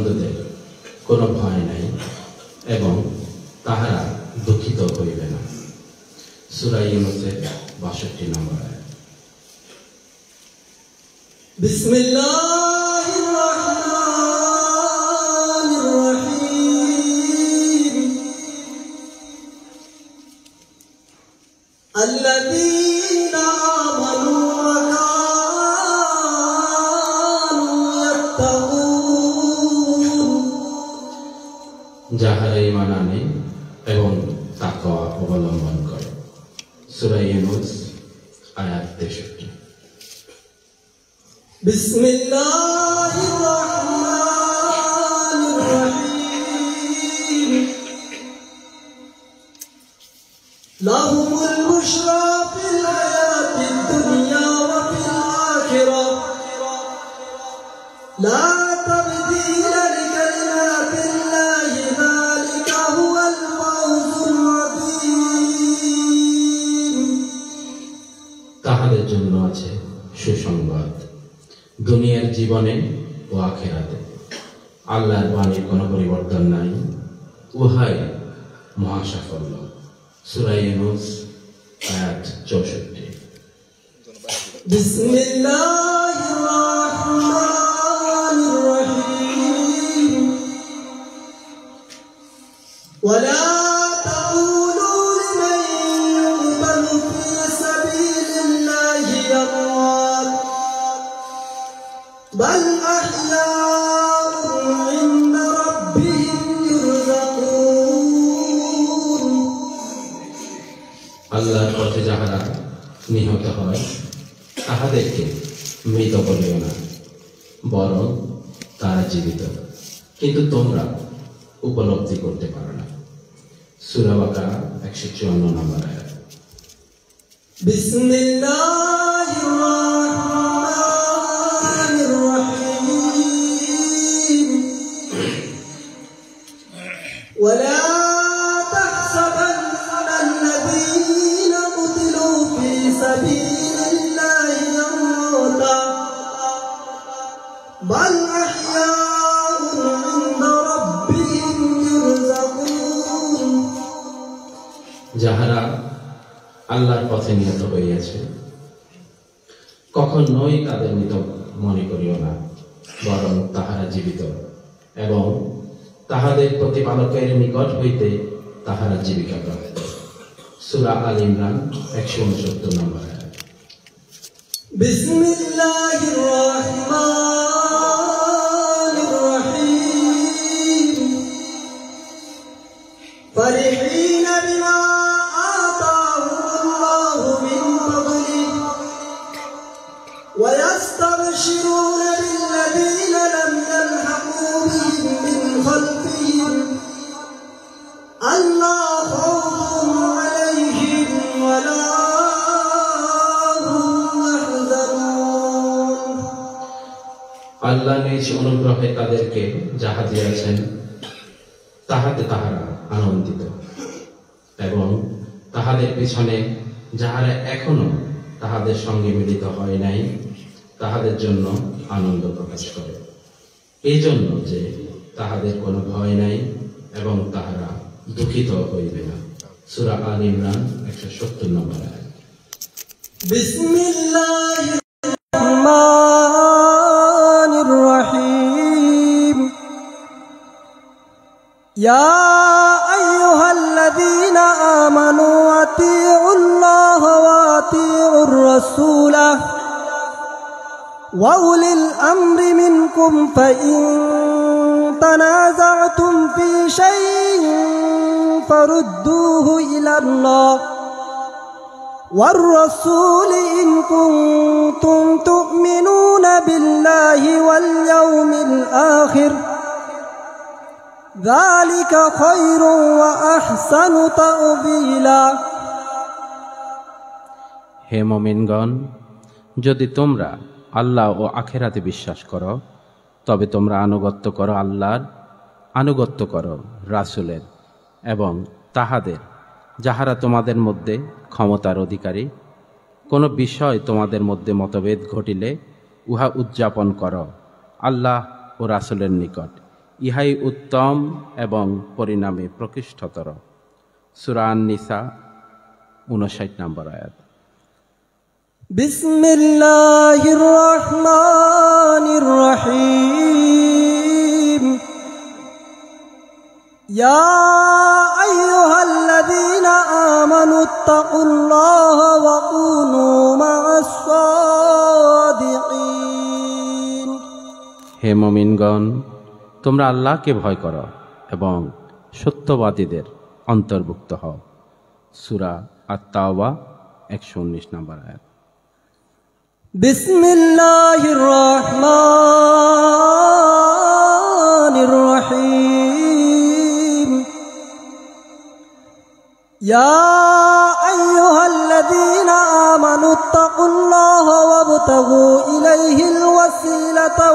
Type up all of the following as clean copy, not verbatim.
বন্ধুদের কোনো ভয় নাই এবং তাহারা দুঃখিত হইবে না। সূরা ইউনূসের ৬২ নম্বর আয়াত। বিসমিল্লাহির রাহমানির রহিম। আল্লাযীনা আমানু ওয়া কানু ইয়াত্তাকুন। যাহারা ঈমান আনে এবং তাকওয়া অবলম্বন করে। সূরা ইউনূস আয়াত ৬৩। বিসমিল্লাহির রাহমানির রহিম। লাহুমুল বুশরা ফিল হায়াতিদ দুনিয়া ওয়া ফিল আখিরাহ লা তাবদীলা লিকালিমাতিল্লাহি যালিকা হুয়াল ফাওজুল আযীম। তাহাদের জন্য আছে সুসংবাদ দুনিয়ার জীবনে ও আখিরাতে। আল্লাহর বাণীর কোনো পরিবর্তন নাই, উহাই মহাসাফল্য। সূরা ইউনূস আয়াত ৬৪। বিসমিল্লাহির রাহমানির রহিম। ওয়ালা তাকুলু লিমান ইউকতালু ফি সাবিলিল্লাহি আমওয়াত বাল আহয়াউন ইনদা রাব্বিহিম ইরযাকুন। আল্লাহর পথে যাহারা নিহত হয় তাহাদেরকে মৃত বলিও না, বরং তারা জীবিত, কিন্তু তোমরা উপলব্ধি করতে পারো না। সূরা বাকারা ১৫৪ নম্বর আয়াত। বিসমিল্লাহির রাহমানির রহিম। ওয়ালা তাহসাবান্না আল্লাযীনা কুতিলু ফী সাবিলিল্লাহি আমওয়াতা বাল আহয়াউন ইনদা রাব্বিহিম ইরযাকুন। যাহারা আল্লাহর পথে নিহত হইয়াছে কখনোই তাদের মৃত মনে করিও না, বরং তাহারা জীবিত এবং তাহাদের প্রতিপালকের নিকট হইতে তাহারা জীবিকা প্রাপ্ত। সূরা আল ইমরান ১৬৯ নম্বর আয়াত। বিসমিল্লাহির রাহমানির রহিম। ফারিহিনা বিমা আতাহুমুল্লাহু মিন ফাদলিহি ওয়া ইয়াস্তাবশিরুনা বিল্লাযীনা লাম ইয়ালহাকু বিহিম মিন খালফিহিম আল্লা খাউফুন আলাইহিম ওয়া লা হুম ইয়াহজানুন। আল্লাহ নিজ অনুগ্রহে তাদেরকে যাহা দিয়াছেন তাহাতে তাহারা আনন্দিত এবং তাহাদের পিছনে যাহারা এখনো তাহাদের সঙ্গে মিলিত হয় নাই তাহাদের জন্য আনন্দ প্রকাশ করে, এই জন্য যে তাহাদের কোনো ভয় নাই এবং তাহারা দুঃখিত হইবে না। সূরা আল ইমরান ১৭০ নম্বর আয়াত। বিসমিল্লাহির রাহমানির রহিম। ইয়া আইয়ুহাল্লাযীনা আমানু আতিউল্লাহ ওয়া আতিউর রাসূলা ওয়া উলিল আমরি মিনকুম ফাইন তানাযা'তুম ফি শাইইন ফারুদ্দুহু ইলাল্লাহ ওয়ার রাসূলি ইন কুনতুম তু'মিনুনা বিল্লাহি ওয়াল ইয়াউমিল আখির যালিকা খায়রুন ওয়া আহসানু তা'বীলা। হে মুমিনগণ, যদি তোমরা আল্লাহ ও আখিরাতে বিশ্বাস করো তবে তোমরা আনুগত্য করো আল্লাহর, আনুগত্য করো রাসূলের এবং তাহাদের যাহারা তোমাদের মধ্যে ক্ষমতার অধিকারী। কোনো বিষয় তোমাদের মধ্যে মতভেদ ঘটিলে উহা উদযাপন করো আল্লাহ ও রাসূলের নিকট, ইহাই উত্তম এবং পরিণামে প্রকৃষ্টতর। সূরা আন-নিসা 59 নম্বর আয়াত। বিসমিল্লাহির রহমানির রহিম। ইয়া আইয়ুহাল্লাযীনা আমানুত্তাকুল্লাহা ওয়া কুনু মা'আস সাদিকিন। হে মুমিনগণ, তোমরা আল্লাহকে ভয় করো এবং সত্যবাদীদের অন্তর্ভুক্ত হও। সূরা আত-তাওবা 119 নম্বর আয়াত। বিসমিল্লাহির রহমানির রহিম। ইয়া আইয়ুহাল্লাযীনা আমানুত্তাকুল্লাহা ওয়াবতাগু ইলাইহিল ওয়াসিলাতা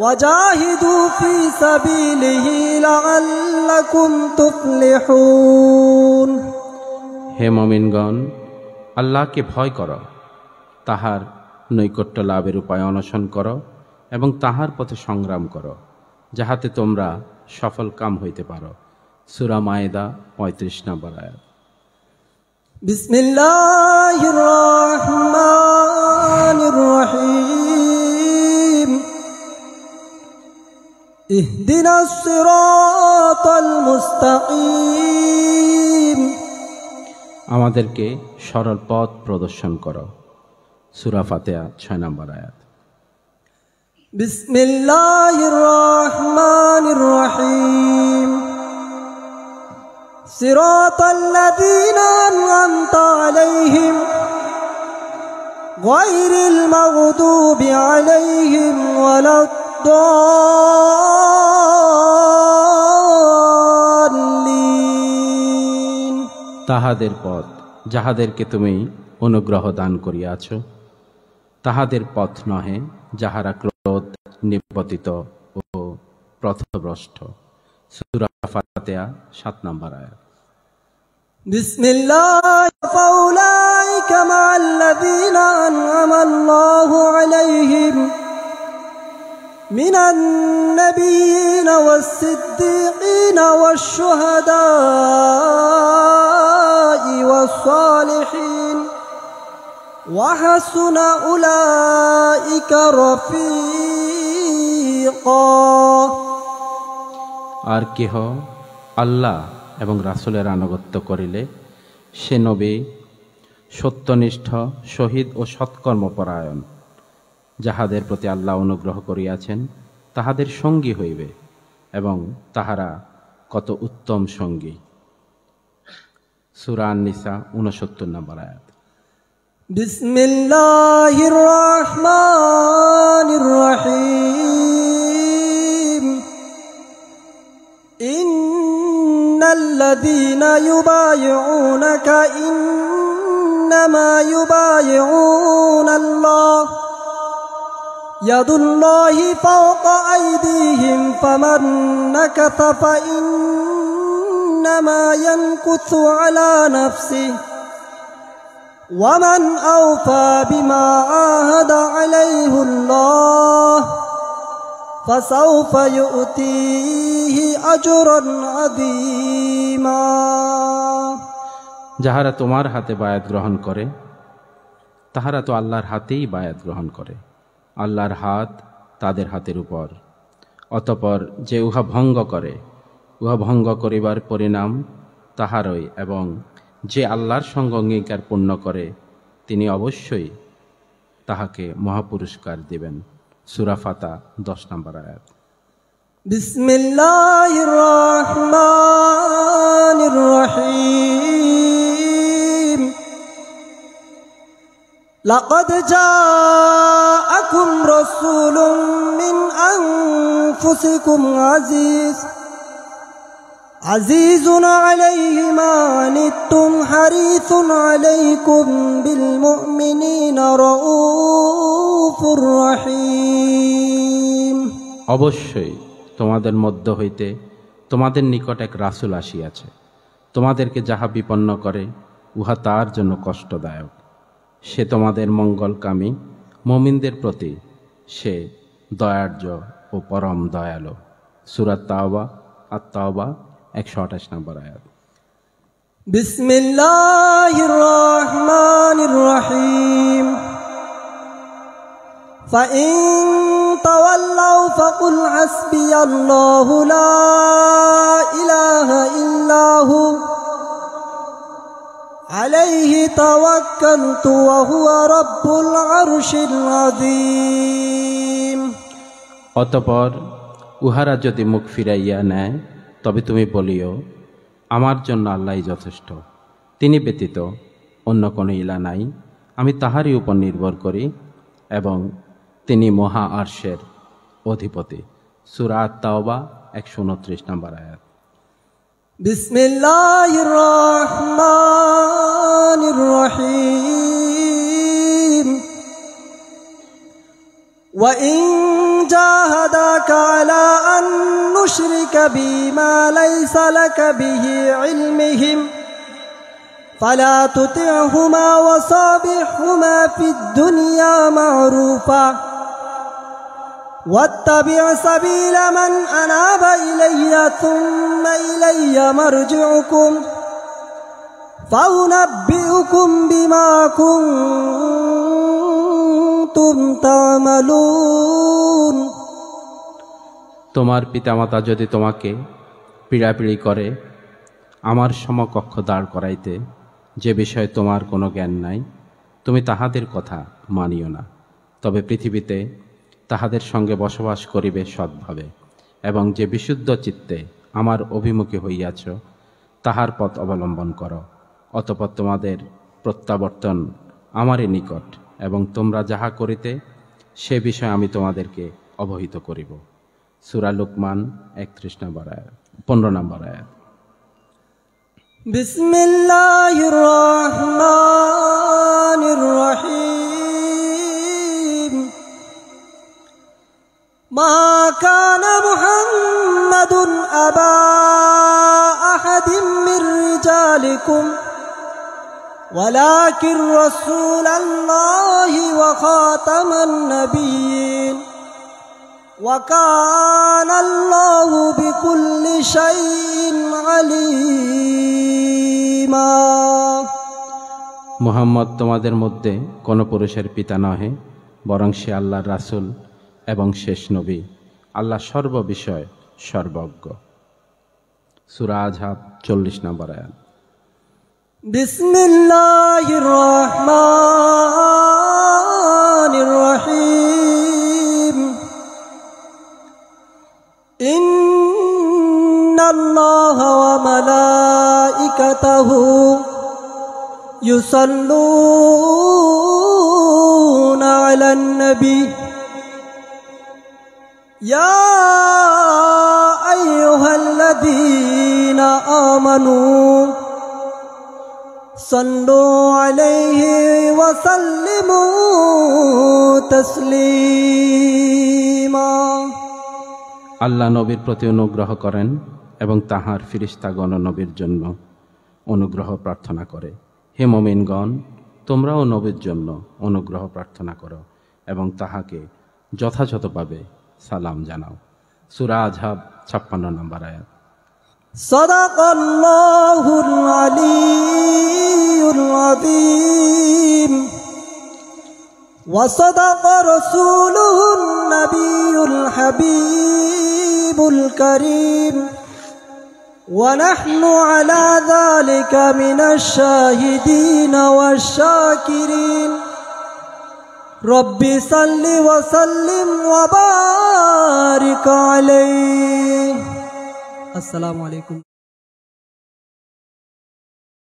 ওয়াজাহিদু ফি সাবিলিহি লাআল্লাকুম তুফলিহুন। হে মুমিনগণ, আল্লাহকে ভয় করো, তাহার নৈকট্য লাভের উপায় অন্বেষণ করো এবং তাহার পথে সংগ্রাম করো, যাহাতে তোমরা সফল কাম হইতে পারো। সূরা মায়েদা 35 নম্বর আয়াত। বিসমিল্লাহির রহমানির রহিম। ইহদিনাস সিরাতাল মুস্তাকিম। আমাদেরকে সরল পথ প্রদর্শন করো। সূরা ফাতিহা 6 নম্বর আয়াত। বিসমিল্লাহির রহমানির রহিম। সিরাতাল্লাযীনা আন'আমতা আলাইহিম গায়রিল মাগদুবি আলাইহিম ওয়ালাদ-দাল্লিন। তাহাদের পথ যাহাদেরকে তুমি অনুগ্রহ দান করিয়াছ, তাহাদের পথ নহে যাহারা ক্রোধ নিপতিত ও পথভ্রষ্ট। সূরা ফাতিহা 7 নম্বর আয়াত। বিসমিল্লাহ। ফাউলাইকা মা'আল্লাযীনা আন'আমাল্লাহু আলাইহিম মিনান নাবিয়্যিনা ওয়াস-সিদ্দীকিনা ওয়াশ-শুহাদা'i ওয়াস-সালিহিন ওয়া হাসুনা উলাইকা রফিকা। আর কেহ আল্লাহ এবং রাসূলের আনুগত্য করিলে সে নবী সত্যনিষ্ঠ, শহীদ ও সৎকর্মপরায়ণ যাহাদের প্রতি আল্লাহ অনুগ্রহ করিয়াছেন তাহাদের সঙ্গী হইবে, এবং তাহারা কত উত্তম সঙ্গী। সূরা আন-নিসা 69 নম্বর আয়াত। বিসমিল্লাহির রহমানির রহিম। ইন্নাল্লাযীনা ইউবাইউনাকা ইন্নামা ইউবাইউনাল্লাহ ইয়াদুল্লাহি ফাওকা আইদিহিম ফামান নাকাসা ফাইন্নামা ইয়ানকুসু আলা নাফসিহি ওয়ামান আওফা বিমা আহাদা আলাইহিল্লাহ ফাসাউফা ইউতিহি আজরান আযীমা। যাহারা তোমার হাতে বায়াত গ্রহণ করে তাহারা তো আল্লাহর হাতেই বায়াত গ্রহণ করে, আল্লাহর হাত তাদের হাতের উপর। অতঃপর যে উহা ভঙ্গ করে, উহা ভঙ্গ করিবার পরিণাম তাহারই, এবং যে আল্লাহর সঙ্গে অঙ্গীকার পূর্ণ করে তিনি অবশ্যই তাহাকে মহাপুরস্কার দিবেন। সূরা ফাতিহা 10 নম্বর আয়াত। বিসমিল্লাহির রহমানির রহিম। লাকাদ জাআকুম রাসূলুম মিন আনফুসিকুম আজিজুন আলাইহি মা আনিতুম হারিসুন আলাইকুম বিল মুমিনিনা রাউফুর রহিম। অবশ্যই তোমাদের মধ্য হইতে তোমাদের নিকট এক রাসূল আসিয়াছে, তোমাদেরকে যাহা বিপন্ন করে উহা তার জন্য কষ্টদায়ক। সে তোমাদের মঙ্গলকামী, মুমিনদের প্রতি সে দয়ার্য ও পরম দয়ালু। সূরা তাওবা আত-তাওবা 128 নম্বর আয়াত। বিসমিল্লাহির রহমানির রহিম। فإن تولوا فقل حسبي الله لا إله إلا هو عليه توكلت وهو رب العرش العظيم। অতঃপর উহারা যদি মুখ ফিরাইয়া নেয় তবে তুমি বলিও, আমার জন্য আল্লাহই যথেষ্ট, তিনি ব্যতীত অন্য কোনো ইলা নাই, আমি তাহারই উপর নির্ভর করি এবং তিনি মহা আরশের অধিপতি। সূরা আত-তাওবা 129 নম্বর আয়াত। বিসমিল্লাহির রহমানির রহিম। وإن جاهداك على أن نشرك بما ليس لك به علمهم فلا تطعهما وصابحهما في الدنيا معروفا واتبع سبيل من أناب إلي ثم إلي مرجعكم فأنبئكم بما كنتم تعملون। তোমার পিতামাতা যদি তোমাকে পীড়াপিড়ি করে আমার সমকক্ষ দাঁড় করাইতে, যে বিষয়ে তোমার কোনো জ্ঞান নাই, তুমি তাহাদের কথা মানিও না, তবে পৃথিবীতে তাহাদের সঙ্গে বসবাস করিবে সৎভাবে এবং যে বিশুদ্ধ চিত্তে আমার অভিমুখী হইয়াছ তাহার পথ অবলম্বন করো। অতঃপর তোমাদের প্রত্যাবর্তন আমারই নিকট এবং তোমরা যাহা করিতে সে বিষয়ে আমি তোমাদেরকে অবহিত করিব। সূরা লুকমান 31 নম্বর আয়াত 15 নম্বর আয়াত। বিসমিল্লাহির রহমানির রহিম। মা কানা মুহাম্মাদুন আবা আহাদিম মির রিজালিকুম ওয়ালাকিন রাসূলুল্লাহি ওয়া খাতামান নাবিয়্যিন ওয়া কানা আল্লাহু বিকুল্লি শাইইন আলীমা। মুহাম্মদ তোমাদের মধ্যে কোন পুরুষের পিতা নহে, বরং সে আল্লাহর রাসূল এবং শেষ নবী। আল্লাহ সর্ববিষয় সর্বজ্ঞ। সূরা আযহাব 40 নম্বর আয়াত। বিসমিল্লাহির রহমানির রহিম। ইন্নাল্লাহা ওয়া মালাইকাতাহু ইউসাল্লুনা আলান নবী ইয়া আইয়ুহাল্লাযীনা আমানু সাল্লু আলাইহি ওয়া সাল্লিমু তাসলিমা। আল্লাহ নবীর প্রতি অনুগ্রহ করেন এবং তাহার ফিরিস্তাগণ নবীর জন্য অনুগ্রহ প্রার্থনা করে। হে মুমিনগণ, তোমরাও নবীর জন্য অনুগ্রহ প্রার্থনা করো এবং তাহাকে যথাযথভাবে সালাম জানাও। সূরা আযহাব 56 নম্বর আয়াত। সাদাকাল্লাহুল আলিয়্যুল আযীম ওয়া সাদাকা রাসূলুহুন নাবিয়্যুল হাবিবুল কারীম ওয়া নাহনু আলা যালিকা মিনাশ শাহিদিন ওয়াশ শাকিরিন। রব্বি সাল্লি ওয়া সাল্লিম ওয়া বারিক আলাইহি। আসসালামু আলাইকুম।